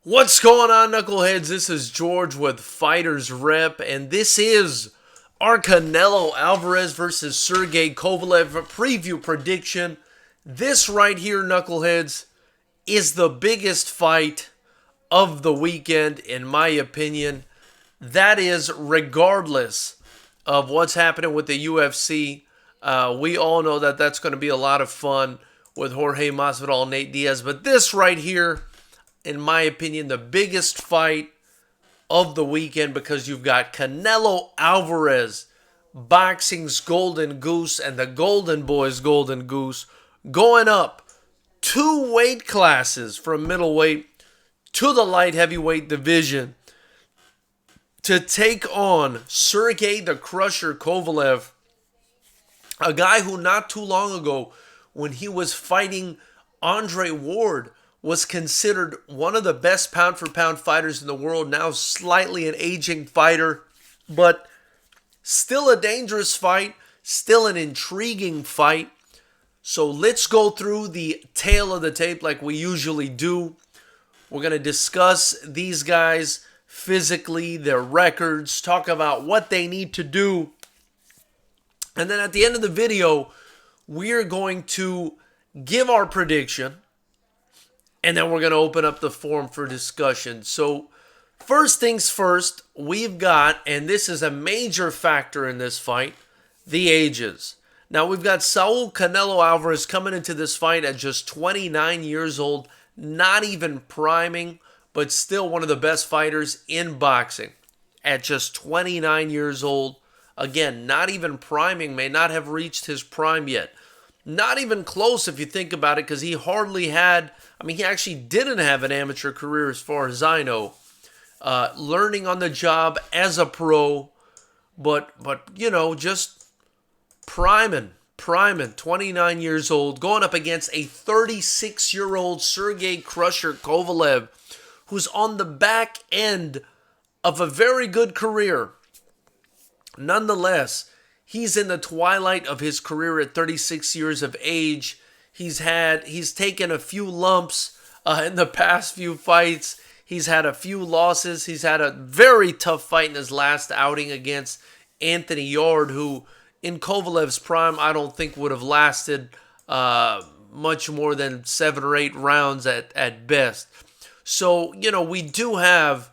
What's going on, knuckleheads? This is George with Fighters Rep, and this is our Canelo Alvarez versus Sergey Kovalev preview prediction. This right here, knuckleheads, is the biggest fight of the weekend, in my opinion. That is regardless of what's happening with the UFC. We all know that that's going to be a lot of fun with Jorge Masvidal and Nate Diaz, but this right here, in my opinion, the biggest fight of the weekend, because you've got Canelo Alvarez, boxing's golden goose and the golden boy's golden goose, going up two weight classes from middleweight to the light heavyweight division to take on Sergey the Crusher Kovalev, a guy who not too long ago, when he was fighting Andre Ward, was considered one of the best pound-for-pound fighters in the world, now slightly an aging fighter, but still a dangerous fight, still an intriguing fight. So let's go through the tail of the tape like we usually do. We're going to discuss these guys physically, their records, talk about what they need to do. And then at the end of the video, we're going to give our prediction, and then we're going to open up the forum for discussion. So first things first, we've got, and this is a major factor in this fight, the ages. Now we've got Saul Canelo Alvarez coming into this fight at just 29 years old, not even priming, but still one of the best fighters in boxing at just 29 years old. Again, not even priming, may not have reached his prime yet. Not even close if you think about it, because he hardly had, he actually didn't have an amateur career as far as I know. Learning on the job as a pro, but just priming, 29 years old, going up against a 36-year-old Sergey Crusher Kovalev, who's on the back end of a very good career. Nonetheless, he's in the twilight of his career at 36 years of age. He's taken a few lumps in the past few fights. He's had a few losses. He's had a very tough fight in his last outing against Anthony Yarde, who in Kovalev's prime I don't think would have lasted much more than 7 or 8 rounds at best. So, we do have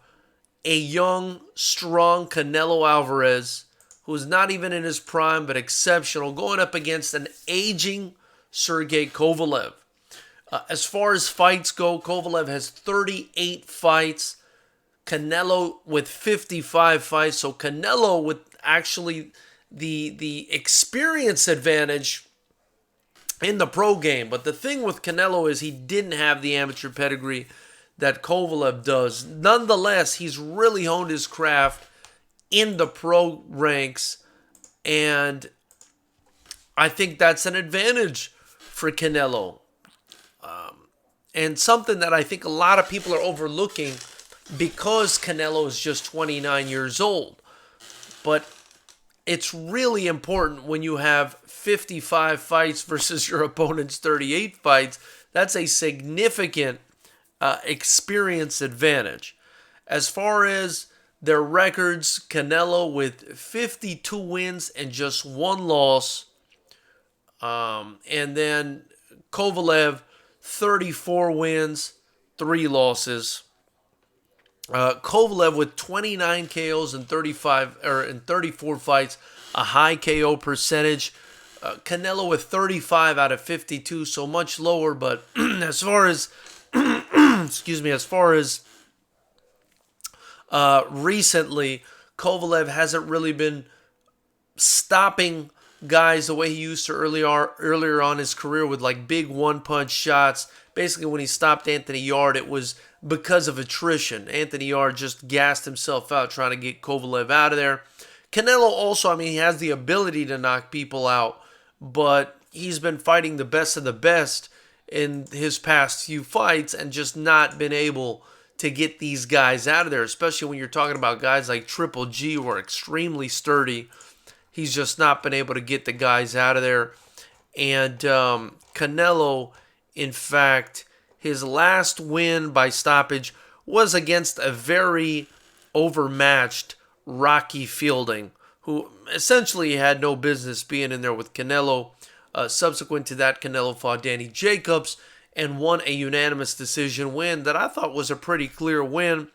a young, strong Canelo Alvarez, who's not even in his prime, but exceptional, going up against an aging Sergey Kovalev. As far as fights go, Kovalev has 38 fights, Canelo with 55 fights. So Canelo with actually the experience advantage in the pro game. But the thing with Canelo is he didn't have the amateur pedigree that Kovalev does. Nonetheless, he's really honed his craft in the pro ranks, and I think that's an advantage for Canelo, and something that I think a lot of people are overlooking, because Canelo is just 29 years old. But it's really important when you have 55 fights versus your opponent's 38 fights. That's a significant experience advantage. As far as their records, Canelo with 52 wins and just 1 loss. And then Kovalev, 34 wins, 3 losses. Kovalev with 29 KOs in 34 fights, a high KO percentage. Canelo with 35 out of 52, so much lower. But as far as recently, Kovalev hasn't really been stopping guys the way he used to earlier on in his career with like big one-punch shots. Basically, when he stopped Anthony Yarde, it was because of attrition. Anthony Yarde just gassed himself out trying to get Kovalev out of there. Canelo also, he has the ability to knock people out, but he's been fighting the best of the best in his past few fights and just not been able to get these guys out of there, especially when you're talking about guys like Triple G, who are extremely sturdy. He's just not been able to get the guys out of there. And Canelo, in fact, his last win by stoppage was against a very overmatched Rocky Fielding, who essentially had no business being in there with Canelo. Subsequent to that, Canelo fought Danny Jacobs and won a unanimous decision win that I thought was a pretty clear win.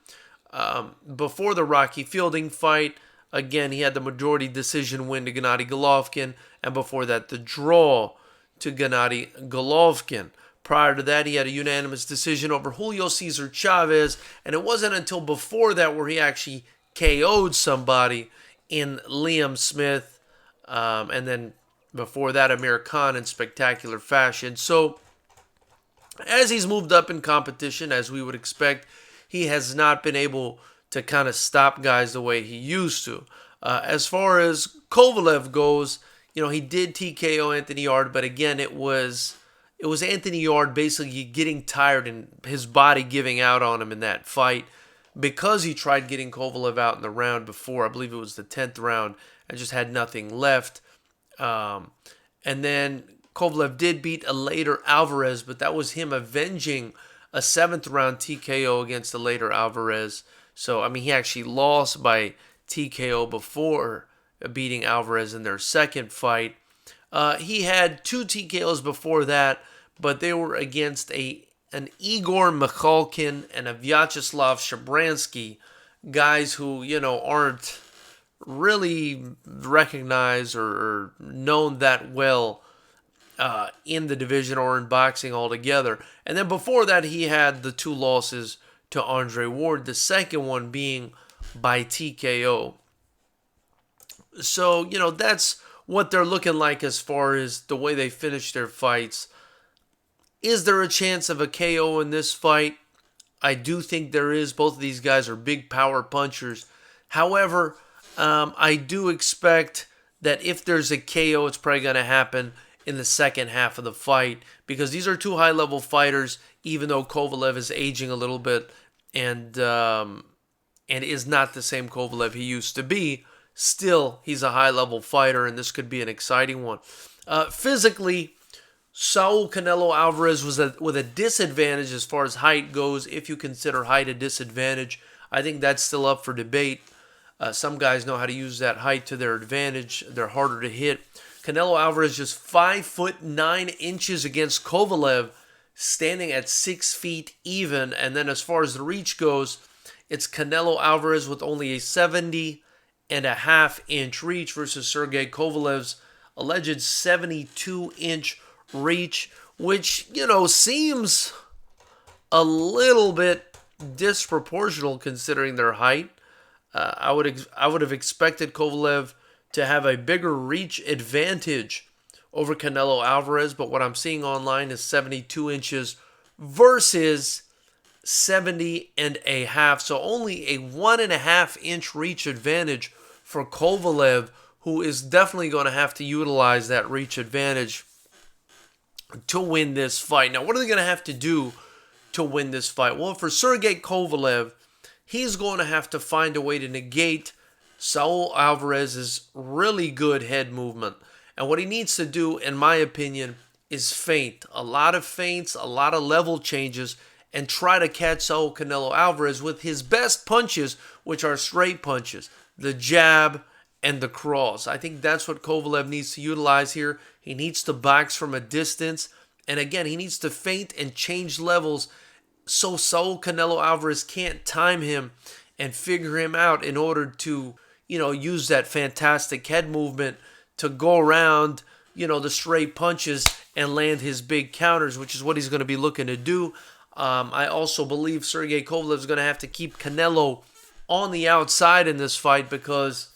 Before the Rocky Fielding fight, again, he had the majority decision win to Gennady Golovkin, and before that, the draw to Gennady Golovkin. Prior to that, he had a unanimous decision over Julio Cesar Chavez, and it wasn't until before that where he actually KO'd somebody in Liam Smith, and then before that, Amir Khan in spectacular fashion. So, as he's moved up in competition, as we would expect, he has not been able to kind of stop guys the way he used to. As far as Kovalev goes, he did TKO Anthony Yarde, but again, it was Anthony Yarde basically getting tired and his body giving out on him in that fight because he tried getting Kovalev out in the round before. I believe it was the 10th round and just had nothing left. And then Kovalev did beat a later Alvarez, but that was him avenging a 7th round TKO against the later Alvarez. So, he actually lost by TKO before beating Alvarez in their second fight. He had 2 TKOs before that, but they were against an Igor Mikhalkin and a Vyacheslav Shabransky, guys who, aren't really recognized or known that well in the division or in boxing altogether. And then before that, he had the 2 losses to Andre Ward, the second one being by TKO. So, that's what they're looking like as far as the way they finish their fights. Is there a chance of a KO in this fight? I do think there is. Both of these guys are big power punchers. However, I do expect that if there's a KO, it's probably going to happen in the second half of the fight because these are 2 high-level fighters, even though Kovalev is aging a little bit and is not the same Kovalev he used to be. Still, he's a high-level fighter, and this could be an exciting one. Physically, Saul Canelo Alvarez was with a disadvantage as far as height goes, if you consider height a disadvantage. I think that's still up for debate. Some guys know how to use that height to their advantage. They're harder to hit. Canelo Alvarez just 5'9" against Kovalev, standing at 6 feet even. And then as far as the reach goes, it's Canelo Alvarez with only a 70.5-inch reach versus Sergey Kovalev's alleged 72-inch reach, which, seems a little bit disproportional considering their height. I would have expected Kovalev to have a bigger reach advantage over Canelo Alvarez, but what I'm seeing online is 72 inches versus 70.5, so only a 1.5-inch reach advantage for Kovalev, who is definitely going to have to utilize that reach advantage to win this fight. Now, what are they going to have to do to win this fight? Well, for Sergey Kovalev, he's going to have to find a way to negate Saul Alvarez's really good head movement. And what he needs to do, in my opinion, is feint. A lot of feints, a lot of level changes, and try to catch Saul Canelo Alvarez with his best punches, which are straight punches, the jab and the cross. I think that's what Kovalev needs to utilize here. He needs to box from a distance. And again, he needs to feint and change levels so Saul Canelo Alvarez can't time him and figure him out in order to, use that fantastic head movement to go around, the straight punches and land his big counters, which is what he's going to be looking to do. I also believe Sergey Kovalev is going to have to keep Canelo on the outside in this fight because,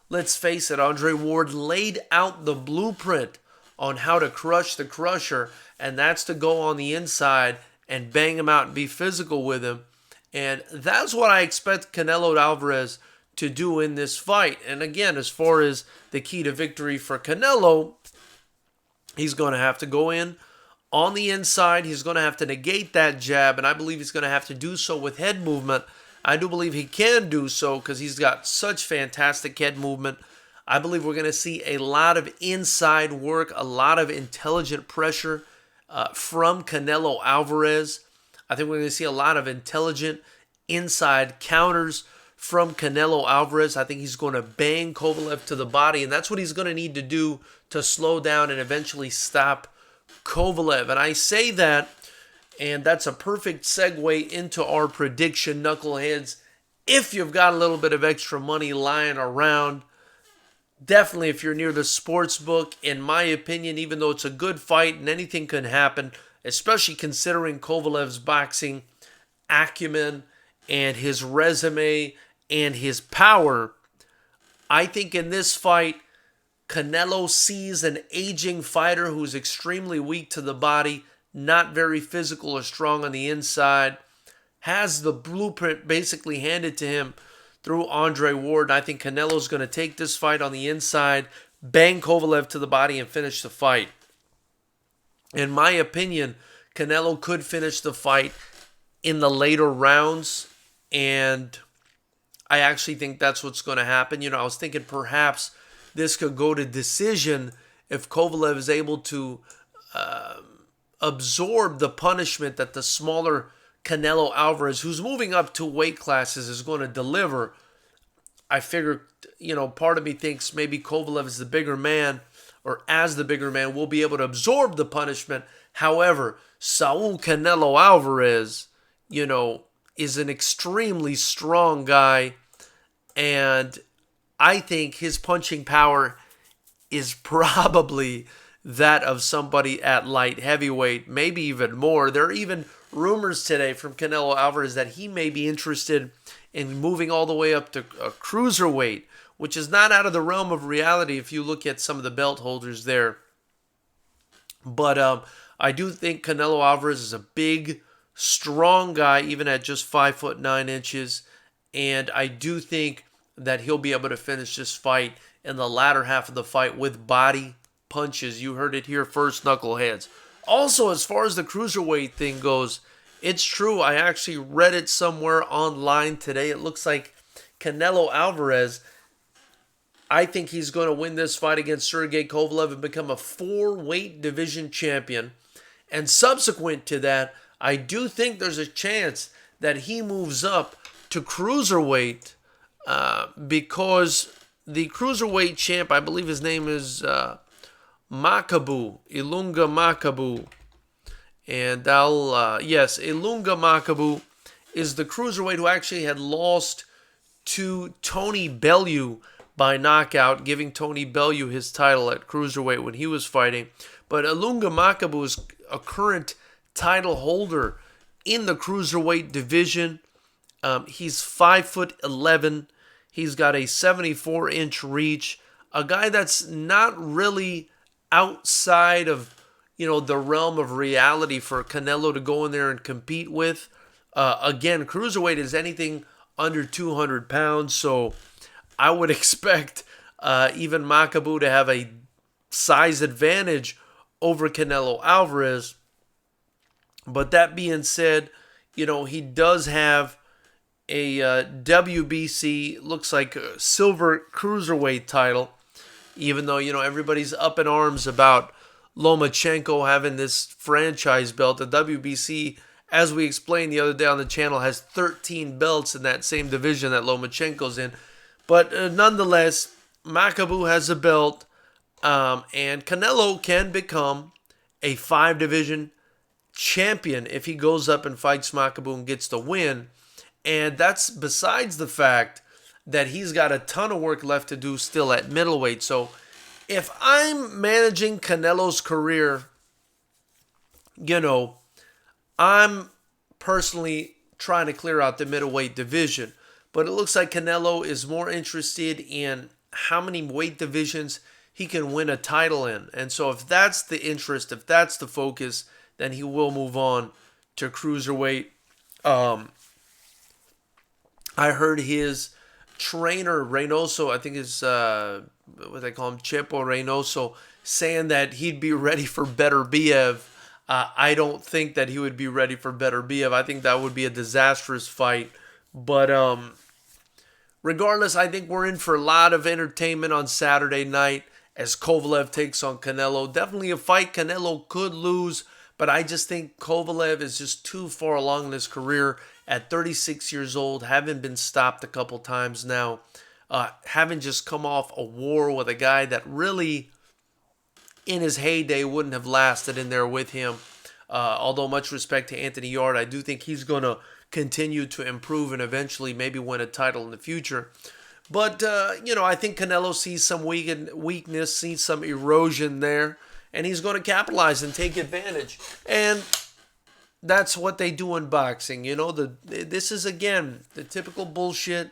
let's face it, Andre Ward laid out the blueprint on how to crush the crusher, and that's to go on the inside and bang him out and be physical with him. And that's what I expect Canelo Alvarez to do in this fight. And again, as far as the key to victory for Canelo, he's going to have to go in on the inside. He's going to have to negate that jab, and I believe he's going to have to do so with head movement. I do believe he can do so because he's got such fantastic head movement. I believe we're going to see a lot of inside work, a lot of intelligent pressure from Canelo Alvarez. I think we're going to see a lot of intelligent inside counters from Canelo Alvarez. I think he's going to bang Kovalev to the body, and that's what he's going to need to do to slow down and eventually stop Kovalev. And I say that, and that's a perfect segue into our prediction, knuckleheads. If you've got a little bit of extra money lying around, definitely if you're near the sports book, in my opinion, even though it's a good fight and anything can happen, especially considering Kovalev's boxing acumen and his resume and his power, I think in this fight, Canelo sees an aging fighter who's extremely weak to the body, not very physical or strong on the inside, has the blueprint basically handed to him through Andre Ward. And I think Canelo's going to take this fight on the inside, bang Kovalev to the body, and finish the fight. In my opinion, Canelo could finish the fight in the later rounds, and I actually think that's what's going to happen. I was thinking perhaps this could go to decision if Kovalev is able to absorb the punishment that the smaller Canelo Alvarez, who's moving up 2 weight classes, is going to deliver. I figure, part of me thinks maybe Kovalev is the bigger man, or as the bigger man, will be able to absorb the punishment. However, Saul Canelo Alvarez, is an extremely strong guy, and I think his punching power is probably that of somebody at light heavyweight, maybe even more. There are even rumors today from Canelo Alvarez that he may be interested in moving all the way up to a cruiserweight, which is not out of the realm of reality if you look at some of the belt holders there. But I do think Canelo Alvarez is a big, strong guy, even at just 5'9", and I do think that he'll be able to finish this fight in the latter half of the fight with body punches. You heard it here first, knuckleheads. Also, as far as the cruiserweight thing goes, it's true. I actually read it somewhere online today. It looks like Canelo Alvarez, I think he's going to win this fight against Sergey Kovalev and become a 4-weight division champion. And subsequent to that, I do think there's a chance that he moves up to cruiserweight because the cruiserweight champ, I believe his name is Makabu, Ilunga Makabu. And Ilunga Makabu is the cruiserweight who actually had lost to Tony Bellew by knockout, giving Tony Bellew his title at cruiserweight when he was fighting. But Ilunga Makabu is a current title holder in the cruiserweight division. He's 5'11". He's got a 74-inch reach. A guy that's not really outside of the realm of reality for Canelo to go in there and compete with. Again, cruiserweight is anything under 200 pounds, so I would expect even Makabu to have a size advantage over Canelo Alvarez. But that being said, he does have a WBC, looks like a silver cruiserweight title, even though, everybody's up in arms about Lomachenko having this franchise belt. The WBC, as we explained the other day on the channel, has 13 belts in that same division that Lomachenko's in. But nonetheless, Makabu has a belt, and Canelo can become a 5-division champion if he goes up and fights Makabu and gets the win. And that's besides the fact that he's got a ton of work left to do still at middleweight. So if I'm managing Canelo's career, I'm personally trying to clear out the middleweight division. But it looks like Canelo is more interested in how many weight divisions he can win a title in. And so if that's the interest, if that's the focus, then he will move on to cruiserweight. I heard his trainer, Reynoso, I think is, what they call him, Chepo Reynoso, saying that he'd be ready for Beterbiev. I don't think that he would be ready for Beterbiev. I think that would be a disastrous fight. But regardless, I think we're in for a lot of entertainment on Saturday night as Kovalev takes on Canelo. Definitely a fight Canelo could lose, but I just think Kovalev is just too far along in his career at 36 years old, having been stopped a couple times now, having just come off a war with a guy that really, in his heyday, wouldn't have lasted in there with him. Although much respect to Anthony Yarde, I do think he's going to continue to improve and eventually maybe win a title in the future. But, I think Canelo sees some weakness, sees some erosion there, and he's going to capitalize and take advantage. And that's what they do in boxing. This is, again, the typical bullshit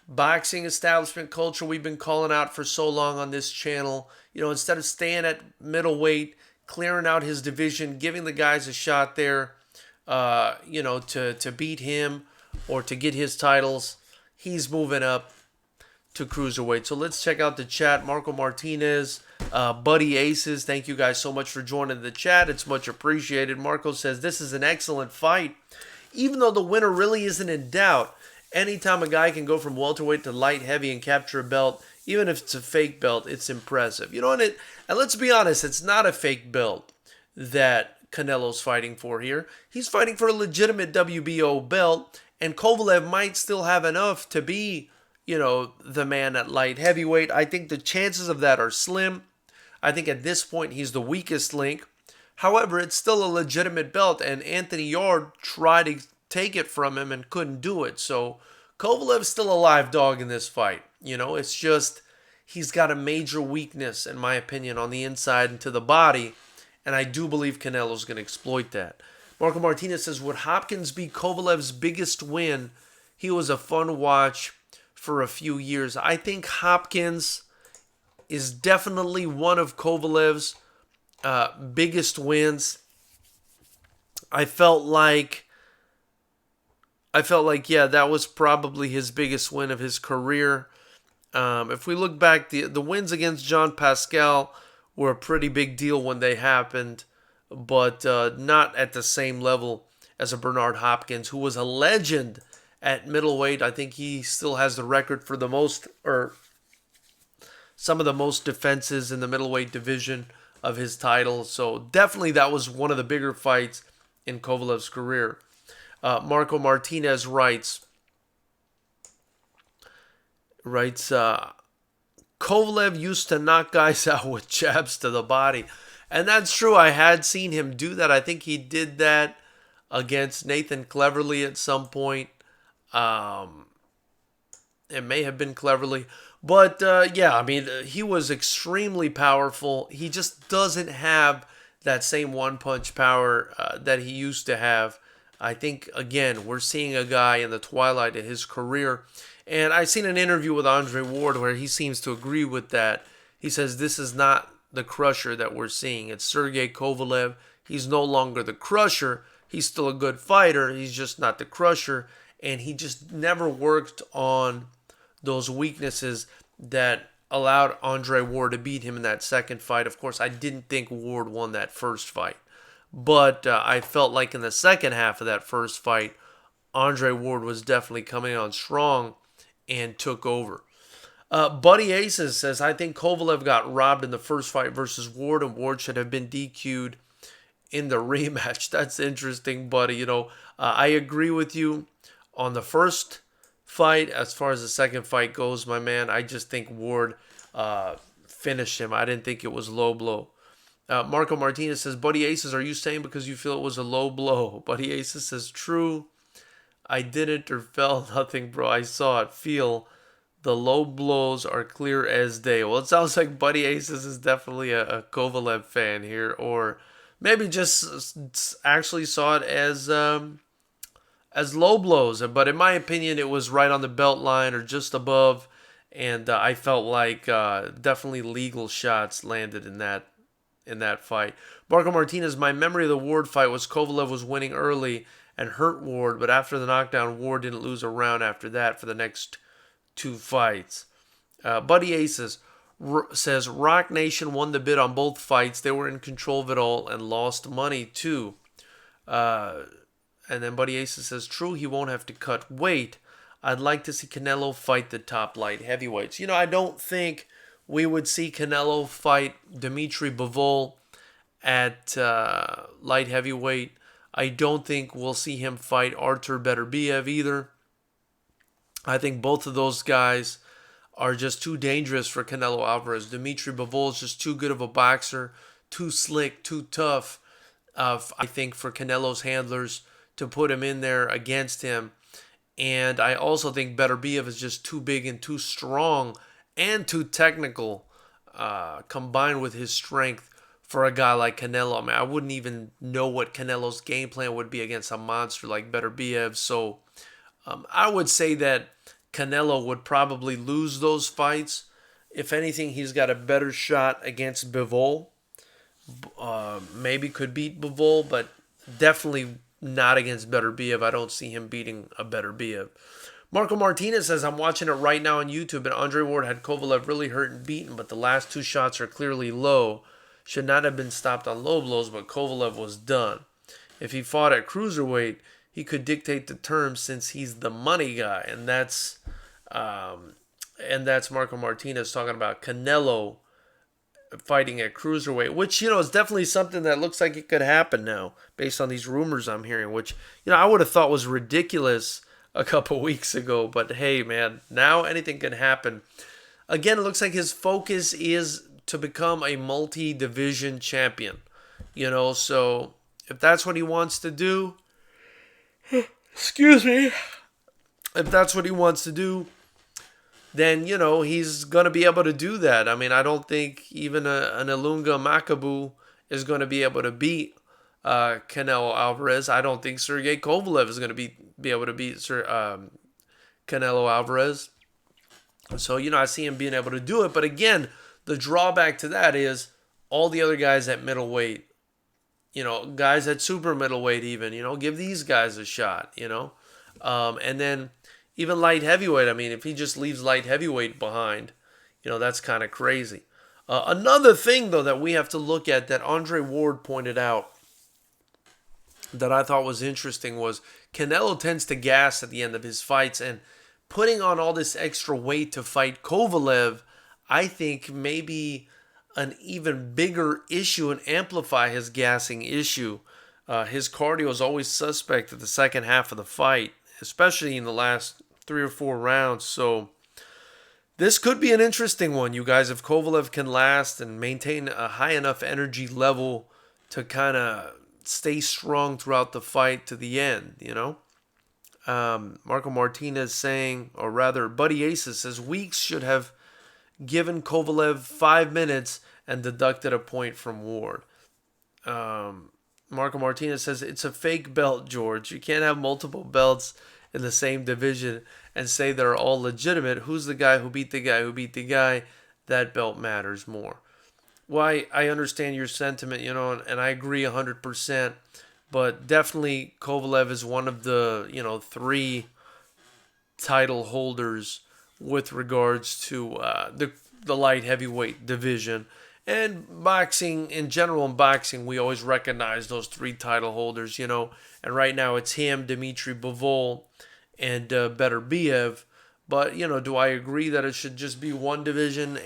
boxing establishment culture we've been calling out for so long on this channel. Instead of staying at middleweight, clearing out his division, giving the guys a shot there, to beat him or to get his titles, he's moving up to cruiserweight. So let's check out the chat. Marco Martinez, Buddy Aces, thank you guys so much for joining the chat. It's much appreciated. Marco says, this is an excellent fight. Even though the winner really isn't in doubt, anytime a guy can go from welterweight to light heavy and capture a belt, even if it's a fake belt, it's impressive. And let's be honest, it's not a fake belt that Canelo's fighting for here. He's fighting for a legitimate WBO belt, and Kovalev might still have enough to be, the man at light heavyweight. I think the chances of that are slim. I think at this point he's the weakest link. However, it's still a legitimate belt, and Anthony Yarde tried to take it from him and couldn't do it. So Kovalev's still a live dog in this fight. It's just he's got a major weakness, in my opinion, on the inside and to the body, and I do believe Canelo's going to exploit that. Marco Martinez says, would Hopkins be Kovalev's biggest win? He was a fun watch for a few years. I think Hopkins is definitely one of Kovalev's biggest wins. I felt like, yeah, that was probably his biggest win of his career. If we look back, the wins against John Pascal were a pretty big deal when they happened, but not at the same level as a Bernard Hopkins, who was a legend at middleweight. I think he still has the record for the most, or some of the most defenses in the middleweight division of his title. So definitely that was one of the bigger fights in Kovalev's career. Marco Martinez writes, Kovalev used to knock guys out with jabs to the body. And that's true. I had seen him do that. I think he did that against Nathan Cleverly at some point. It may have been Cleverly. But, he was extremely powerful. He just doesn't have that same one-punch power that he used to have. I think, again, we're seeing a guy in the twilight of his career. And I've seen an interview with Andre Ward where he seems to agree with that. He says this is not the crusher that we're seeing. It's Sergey Kovalev. He's no longer the crusher. He's still a good fighter. He's just not the crusher. And he just never worked on those weaknesses that allowed Andre Ward to beat him in that second fight. Of course, I didn't think Ward won that first fight. But I felt like in the second half of that first fight, Andre Ward was definitely coming on strong and took over. Buddy Aces says, I think Kovalev got robbed in the first fight versus Ward, and Ward should have been DQ'd in the rematch. That's interesting, buddy. I agree with you on the first fight. As far as the second fight goes, my man, I just think Ward finished him. I didn't think it was low blow. Marco Martinez says, Buddy Aces, are you saying because you feel it was a low blow? Buddy Aces says, true. I didn't or felt nothing, bro. I saw it. Feel the low blows are clear as day. Well, it sounds like Buddy Aces is definitely a Kovalev fan here, or maybe just actually saw it as low blows. But in my opinion, it was right on the belt line or just above, and I felt like definitely legal shots landed in that fight. Marco Martinez, my memory of the Ward fight was Kovalev was winning early and hurt Ward, but after the knockdown, Ward didn't lose a round after that for the next two fights. Buddy Aces says, Rock Nation won the bid on both fights. They were in control of it all and lost money too. And then Buddy Aces says, true, he won't have to cut weight. I'd like to see Canelo fight the top light heavyweights. I don't think we would see Canelo fight Dimitri Bivol at light heavyweight. I don't think we'll see him fight Artur Beterbiev either. I think both of those guys are just too dangerous for Canelo Alvarez. Dimitri Bivol is just too good of a boxer, too slick, too tough. I think for Canelo's handlers to put him in there against him. And I also think Beterbiev is just too big and too strong and too technical, combined with his strength for a guy like Canelo. I mean, I wouldn't even know what Canelo's game plan would be against a monster like Beterbiev. So I would say that Canelo would probably lose those fights. If anything, he's got a better shot against Bivol. Maybe could beat Bivol, but definitely not against Beterbiev. I don't see him beating a Beterbiev. Marco Martinez says, I'm watching it right now on YouTube, and Andre Ward had Kovalev really hurt and beaten, but the last 2 shots are clearly low. Should not have been stopped on low blows, but Kovalev was done. If he fought at cruiserweight, he could dictate the terms since he's the money guy, and that's Marco Martinez talking about Canelo fighting at cruiserweight, which, is definitely something that looks like it could happen now based on these rumors I'm hearing, which, I would have thought was ridiculous a couple weeks ago, but hey, man, now anything can happen. Again, it looks like his focus is to become a multi-division champion, so if that's what he wants to do, excuse me, if that's what he wants to do, then, he's going to be able to do that. I mean, I don't think even an Ilunga Makabu is going to be able to beat Canelo Alvarez. I don't think Sergey Kovalev is going to be able to beat Canelo Alvarez. So, I see him being able to do it. But again, the drawback to that is all the other guys at middleweight, guys at super middleweight even, give these guys a shot, and then even light heavyweight, I mean, if he just leaves light heavyweight behind, that's kind of crazy. Another thing, though, that we have to look at that Andre Ward pointed out that I thought was interesting was Canelo tends to gas at the end of his fights, and putting on all this extra weight to fight Kovalev, I think maybe an even bigger issue and amplify his gassing issue. His cardio is always suspect at the second half of the fight, especially in the last 3 or 4 rounds. So this could be an interesting one, you guys, if Kovalev can last and maintain a high enough energy level to kind of stay strong throughout the fight to the end, Marco Martinez saying, or rather Buddy Aces says, Weeks should have given Kovalev 5 minutes and deducted a point from Ward. Marco Martinez says, it's a fake belt, George. You can't have multiple belts in the same division and say they're all legitimate. Who's the guy who beat the guy who beat the guy? That belt matters more. Well, I understand your sentiment, and I agree 100%. But definitely Kovalev is one of the, 3 title holders with regards to the light heavyweight division. And boxing, in general, in boxing, we always recognize those 3 title holders, And right now it's him, Dimitri Bivol, and Beterbiev. But, do I agree that it should just be one division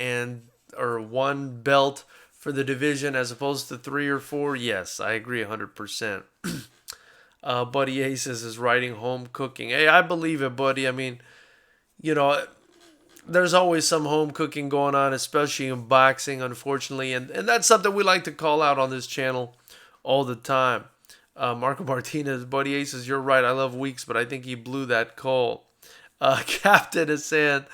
or one belt for the division as opposed to 3 or 4? Yes, I agree 100%. Buddy Aces is writing home cooking. Hey, I believe it, buddy. I mean, there's always some home cooking going on, especially in boxing, unfortunately. And that's something we like to call out on this channel all the time. Marco Martinez, Buddy Aces, you're right. I love Weeks, but I think he blew that call. Captain is saying,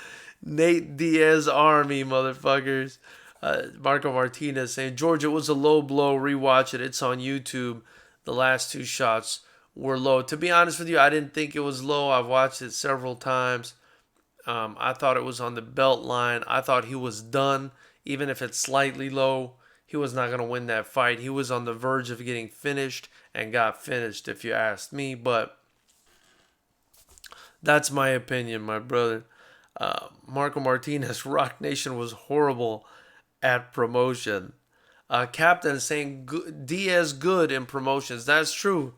Nate Diaz Army, motherfuckers. Marco Martinez saying, George, it was a low blow. Rewatch it. It's on YouTube. The last 2 shots were low. To be honest with you, I didn't think it was low. I've watched it several times. I thought it was on the belt line. I thought he was done. Even if it's slightly low, he was not going to win that fight. He was on the verge of getting finished and got finished, if you asked me. But that's my opinion, my brother. Marco Martinez, Rock Nation was horrible at promotion. Captain is saying Diaz good in promotions. That's true.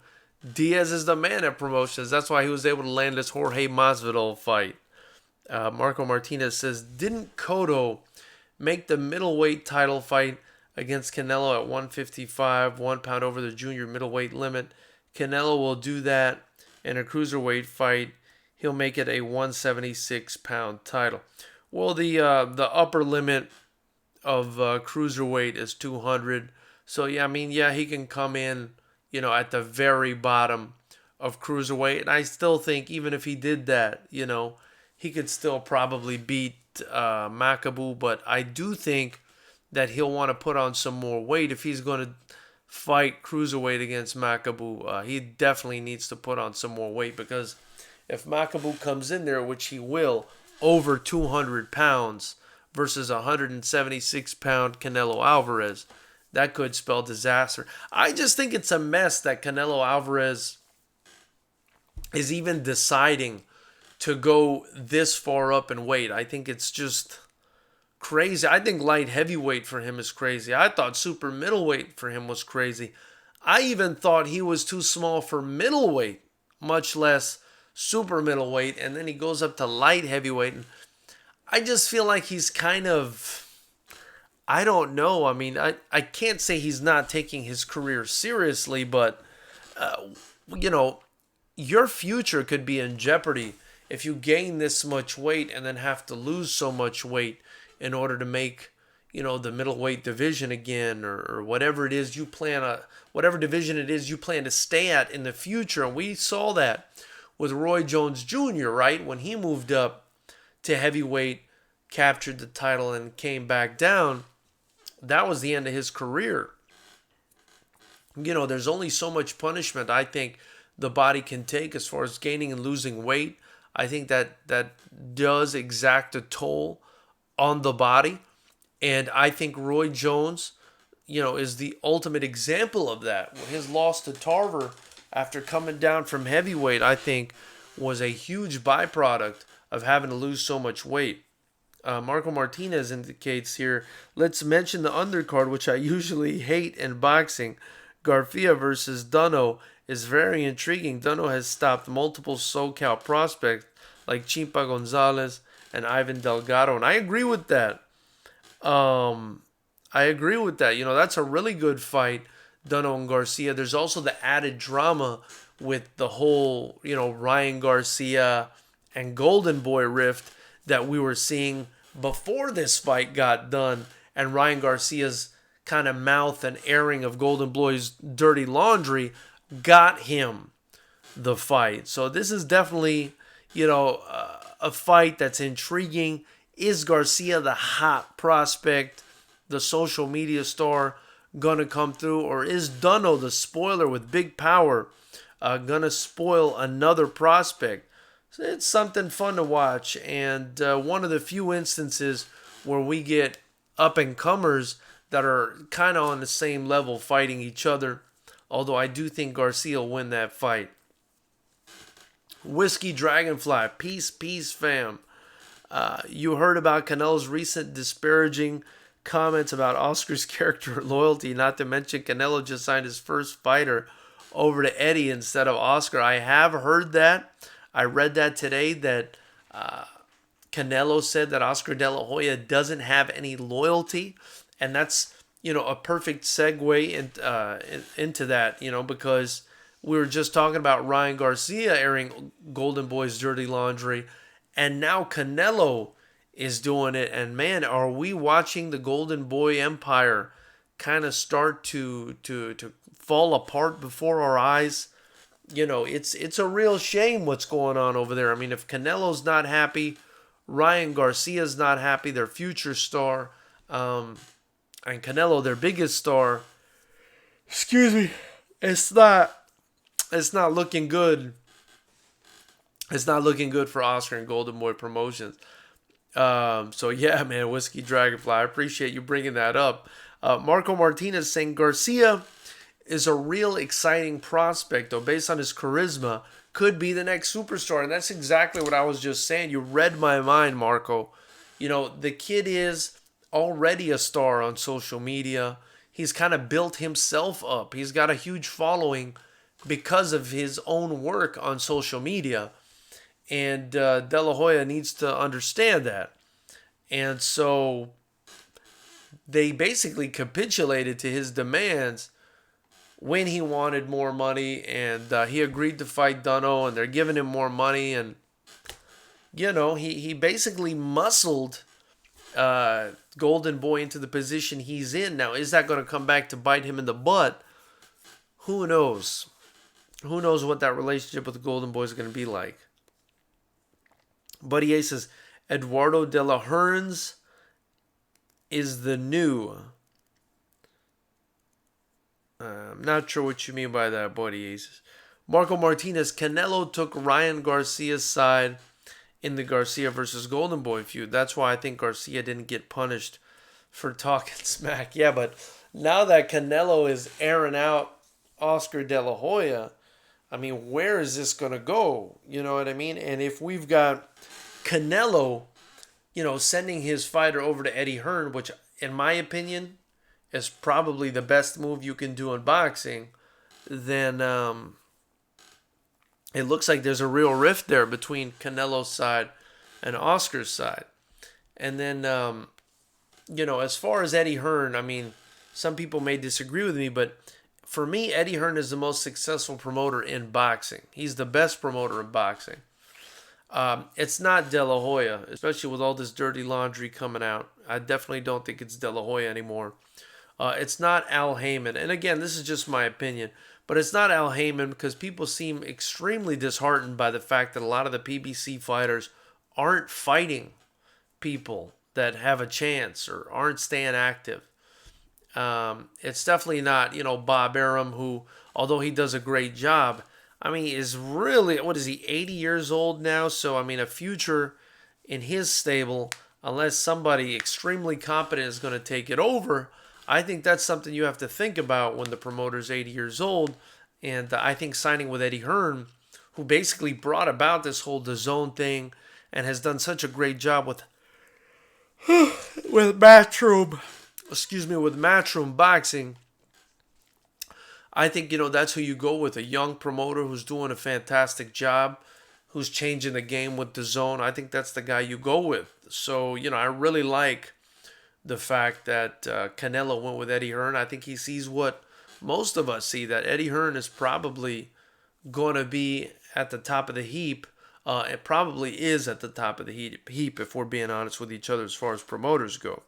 Diaz is the man at promotions. That's why he was able to land this Jorge Masvidal fight. Marco Martinez says, didn't Cotto make the middleweight title fight against Canelo at 155, 1 pound over the junior middleweight limit? Canelo will do that in a cruiserweight fight. He'll make it a 176-pound title. Well, the upper limit of cruiserweight is 200. So yeah, I mean, yeah, he can come in, at the very bottom of cruiserweight, and I still think even if he did that, he could still probably beat Makabu. But I do think that he'll want to put on some more weight if he's going to fight cruiserweight against Makabu. He definitely needs to put on some more weight, because if Makabu comes in there, which he will, over 200 pounds versus 176-pound Canelo Alvarez, that could spell disaster. I just think it's a mess that Canelo Alvarez is even deciding to go this far up in weight. I think it's just crazy. I think light heavyweight for him is crazy. I thought super middleweight for him was crazy. I even thought he was too small for middleweight, much less super middleweight, and then he goes up to light heavyweight. And I just feel like he's kind of, I don't know. I mean, I can't say he's not taking his career seriously, but, your future could be in jeopardy if you gain this much weight and then have to lose so much weight in order to make, the middleweight division again, or whatever it is you plan, whatever division it is you plan to stay at in the future. And we saw that with Roy Jones Jr., right? When he moved up to heavyweight, captured the title, and came back down, that was the end of his career. There's only so much punishment I think the body can take as far as gaining and losing weight. I think that does exact a toll on the body. And I think Roy Jones, is the ultimate example of that. His loss to Tarver after coming down from heavyweight, I think, was a huge byproduct of having to lose so much weight. Marco Martinez indicates here, let's mention the undercard, which I usually hate in boxing. Garcia versus Dunno is very intriguing. Dunno has stopped multiple SoCal prospects like Chimpa Gonzalez and Ivan Delgado, and I agree with that. That's a really good fight, Dunno and Garcia. There's also the added drama with the whole, Ryan Garcia and Golden Boy rift that we were seeing before this fight got done, and Ryan Garcia's kind of mouth and airing of Golden Boy's dirty laundry got him the fight. So this is definitely, a fight that's intriguing. Is Garcia the hot prospect, the social media star, gonna come through, or is Dunno the spoiler with big power gonna spoil another prospect? So it's something fun to watch, and one of the few instances where we get up-and-comers that are kind of on the same level fighting each other, although I do think Garcia will win that fight. Whiskey Dragonfly, peace, fam. You heard about Canelo's recent disparaging comments about Oscar's character and loyalty, not to mention Canelo just signed his first fighter over to Eddie instead of Oscar. I have heard that. I read that today, that Canelo said that Oscar De La Hoya doesn't have any loyalty, and that's, a perfect segue into that, because we were just talking about Ryan Garcia airing Golden Boy's dirty laundry, and now Canelo is doing it. And man, are we watching the Golden Boy empire kind of start to fall apart before our eyes? It's a real shame what's going on over there. I mean, if Canelo's not happy, Ryan Garcia's not happy, their future star, and Canelo, their biggest star. Excuse me. It's not looking good. It's not looking good for Oscar and Golden Boy Promotions. So yeah, man, Whiskey Dragonfly, I appreciate you bringing that up. Marco Martinez saying Garcia is a real exciting prospect, though, based on his charisma, could be the next superstar. And that's exactly what I was just saying. You read my mind, Marco. The kid is already a star on social media. He's kind of built himself up. He's got a huge following because of his own work on social media. And De La Hoya needs to understand that. And so they basically capitulated to his demands when he wanted more money, and he agreed to fight Duno, and they're giving him more money, and he basically muscled Golden Boy into the position he's in now. Is that going to come back to bite him in the butt? Who knows? Who knows what that relationship with the Golden Boy is going to be like? Buddy A says, Eduardo de la Hearns is the new. I'm not sure what you mean by that, Buddy A says. Marco Martinez, Canelo took Ryan Garcia's side in the Garcia versus Golden Boy feud. That's why I think Garcia didn't get punished for talking smack. Yeah, but now that Canelo is airing out Oscar De La Hoya, I mean, where is this going to go? You know what I mean? And if we've got Canelo, sending his fighter over to Eddie Hearn, which in my opinion is probably the best move you can do in boxing, then it looks like there's a real rift there between Canelo's side and Oscar's side. And then, as far as Eddie Hearn, I mean, some people may disagree with me, but for me, Eddie Hearn is the most successful promoter in boxing. He's the best promoter in boxing. It's not De La Hoya, especially with all this dirty laundry coming out. I definitely don't think it's De La Hoya anymore. It's not Al Heyman. And again, this is just my opinion. But it's not Al Heyman because people seem extremely disheartened by the fact that a lot of the PBC fighters aren't fighting people that have a chance or aren't staying active. It's definitely not, Bob Arum, who, although he does a great job, I mean, is really, what is he, 80 years old now? So, I mean, a future in his stable, unless somebody extremely competent is going to take it over, I think that's something you have to think about when the promoter's 80 years old. And I think signing with Eddie Hearn, who basically brought about this whole DAZN thing and has done such a great job with Matchroom boxing, I think, that's who you go with. A young promoter who's doing a fantastic job, who's changing the game with DAZN. I think that's the guy you go with. So, I really like the fact that Canelo went with Eddie Hearn. I think he sees what most of us see, that Eddie Hearn is probably going to be at the top of the heap. It probably is at the top of the heap, if we're being honest with each other as far as promoters go.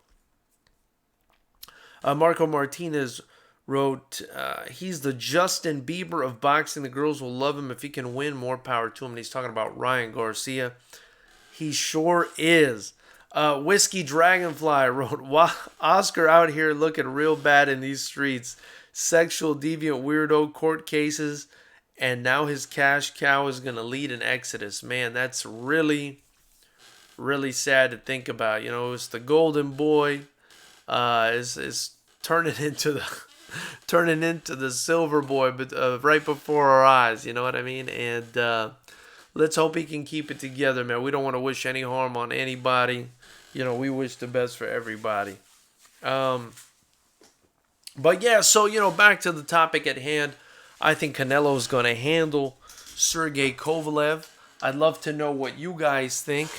Marco Martinez wrote, he's the Justin Bieber of boxing. The girls will love him if he can win. More power to him. And he's talking about Ryan Garcia. He sure is. Whiskey Dragonfly wrote, Oscar out here looking real bad in these streets. Sexual deviant weirdo, court cases, and now his cash cow is going to lead an exodus. Man, that's really, really sad to think about. It's the Golden Boy is turning into the Silver Boy, but right before our eyes. You know what I mean? And let's hope he can keep it together, man. We don't want to wish any harm on anybody. We wish the best for everybody. But yeah, so, back to the topic at hand. I think Canelo is going to handle Sergey Kovalev. I'd love to know what you guys think.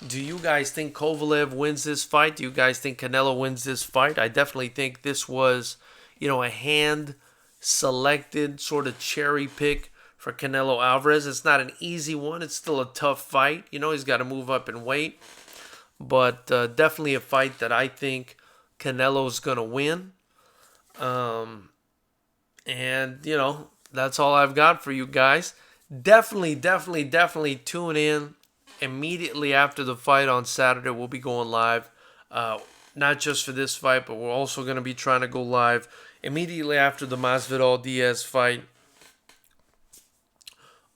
Do you guys think Kovalev wins this fight? Do you guys think Canelo wins this fight? I definitely think this was, a hand-selected sort of cherry pick for Canelo Alvarez. It's not an easy one. It's still a tough fight. He's got to move up in weight. But definitely a fight that I think Canelo's going to win. And, that's all I've got for you guys. Definitely tune in immediately after the fight on Saturday. We'll be going live. Not just for this fight, but we're also going to be trying to go live immediately after the Masvidal-Diaz fight.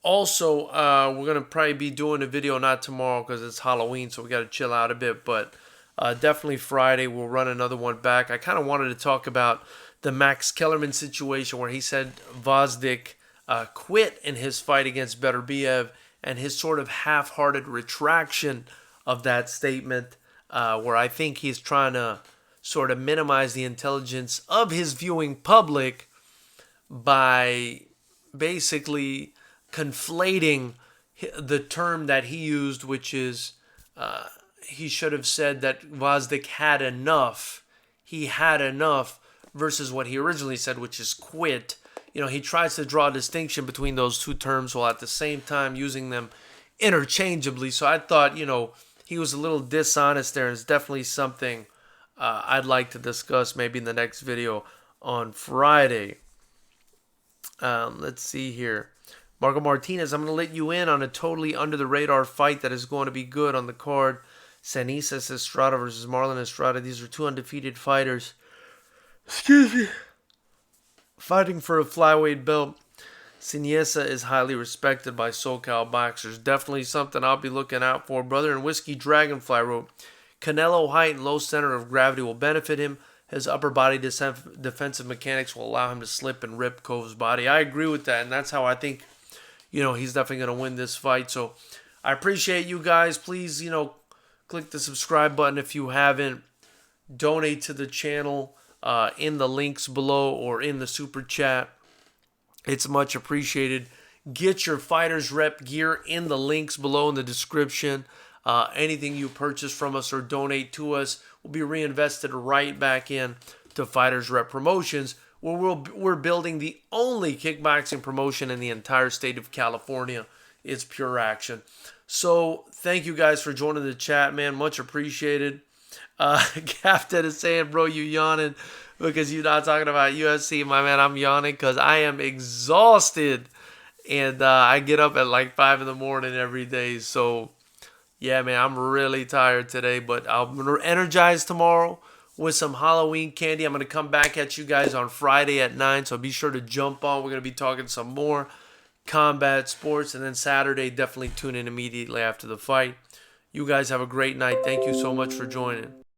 Also, we're going to probably be doing a video, not tomorrow because it's Halloween, so we got to chill out a bit. But definitely Friday, we'll run another one back. I kind of wanted to talk about the Max Kellerman situation where he said Gvozdyk quit in his fight against Beterbiev, and his sort of half-hearted retraction of that statement, where I think he's trying to sort of minimize the intelligence of his viewing public by basically conflating the term that he used, which is he should have said that Gvozdyk had enough. He had enough versus what he originally said, which is quit. he tries to draw a distinction between those two terms while at the same time using them interchangeably. So I thought, he was a little dishonest there, and it's definitely something I'd like to discuss maybe in the next video on Friday. Let's see here. Marco Martinez, I'm going to let you in on a totally under-the-radar fight that is going to be good on the card. Sanisas Estrada versus Marlon Estrada. These are two undefeated fighters. Excuse me. Fighting for a flyweight belt. Siniesa is highly respected by SoCal boxers. Definitely something I'll be looking out for. Brother and Whiskey Dragonfly wrote, Canelo height and low center of gravity will benefit him. His upper body defensive mechanics will allow him to slip and rip Kove's body. I agree with that, and that's how I think, he's definitely going to win this fight. So I appreciate you guys. Please, click the subscribe button if you haven't. Donate to the channel in the links below or in the super chat. It's much appreciated. Get your Fighters Rep gear in the links below in the description. Anything you purchase from us or donate to us will be reinvested right back in to Fighters Rep Promotions, where we're building the only kickboxing promotion in the entire state of California. It's pure action. So thank you guys for joining the chat, man. Much appreciated. Captain is saying, bro, you yawning because you're not talking about UFC. My man, I'm yawning because I am exhausted. And I get up at like 5 in the morning every day. So, yeah, man, I'm really tired today. But I'm energized tomorrow with some Halloween candy. I'm going to come back at you guys on Friday at 9. So be sure to jump on. We're going to be talking some more combat sports. And then Saturday, definitely tune in immediately after the fight. You guys have a great night. Thank you so much for joining.